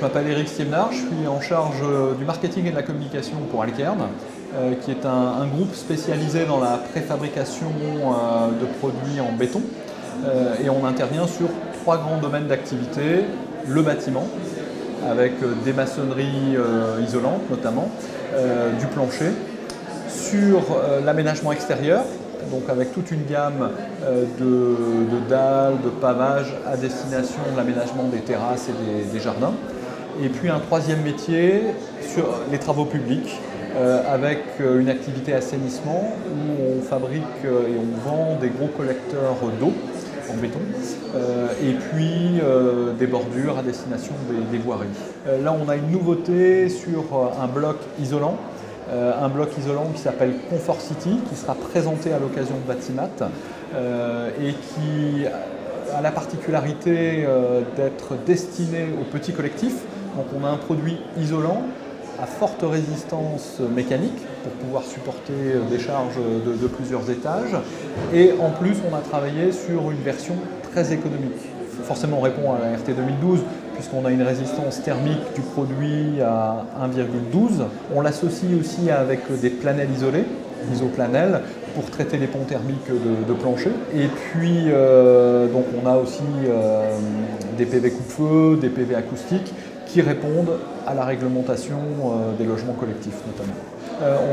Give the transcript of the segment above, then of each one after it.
je m'appelle Eric Stievenard, je suis en charge du marketing et de la communication pour Alkern, qui est un groupe spécialisé dans la préfabrication de produits en béton. Et on intervient sur 3 grands domaines d'activité: le bâtiment, avec des maçonneries isolantes notamment, du plancher, sur l'aménagement extérieur, donc avec toute une gamme de dalles, de pavages à destination de l'aménagement des terrasses et des jardins. Et puis un troisième métier sur les travaux publics, avec une activité assainissement où on fabrique et on vend des gros collecteurs d'eau en béton, et puis des bordures à destination des voiries. Là on a une nouveauté sur un bloc isolant. Un bloc isolant qui s'appelle Comfort City, qui sera présenté à l'occasion de Batimat et qui a la particularité d'être destiné aux petits collectifs. Donc on a un produit isolant à forte résistance mécanique pour pouvoir supporter des charges de plusieurs étages, et en plus on a travaillé sur une version très économique. Forcément on répond à la RT 2012 puisqu'on a une résistance thermique du produit à 1,12. On l'associe aussi avec des planelles isolées, isoplanelles, pour traiter les ponts thermiques de plancher. Et puis donc on a aussi des PV coupe-feu, des PV acoustiques qui répondent à la réglementation des logements collectifs notamment.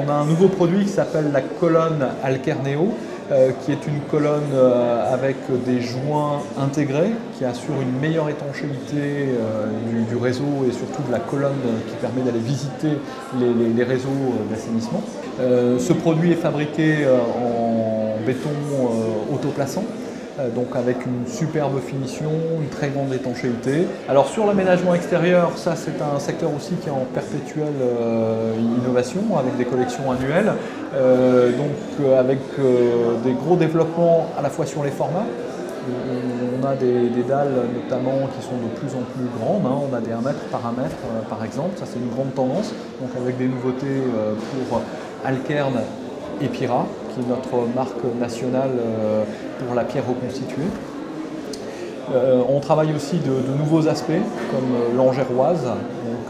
On a un nouveau produit qui s'appelle la colonne Alkerneo, qui est une colonne avec des joints intégrés qui assure une meilleure étanchéité du réseau et surtout de la colonne qui permet d'aller visiter les réseaux d'assainissement. Ce produit est fabriqué en béton autoplaçant, donc avec une superbe finition, une très grande étanchéité. Alors sur l'aménagement extérieur, ça c'est un secteur aussi qui est en perpétuelle innovation avec des collections annuelles, donc avec des gros développements à la fois sur les formats. On a des dalles notamment qui sont de plus en plus grandes, on a des 1 mètre par 1 mètre par exemple, ça c'est une grande tendance, donc avec des nouveautés pour Alkern et Pira, qui est notre marque nationale pour la pierre reconstituée. On travaille aussi de nouveaux aspects comme l'angéroise,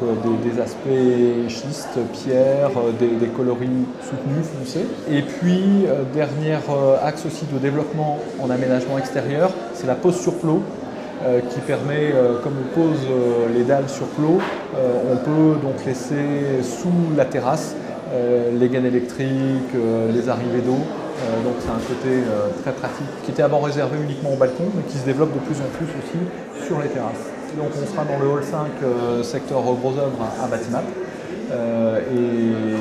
donc des aspects schiste, pierre, des coloris soutenus, foncés. Et puis, dernier axe aussi de développement en aménagement extérieur, c'est la pose sur plot, qui permet, comme on pose les dalles sur plot, on peut donc laisser sous la terrasse les gaines électriques, les arrivées d'eau. Donc c'est un côté très pratique qui était avant réservé uniquement au balcon, mais qui se développe de plus en plus aussi sur les terrasses. Donc on sera dans le hall 5 secteur Gros Œuvres à Batimat, et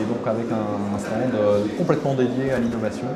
donc avec un stand complètement dédié à l'innovation.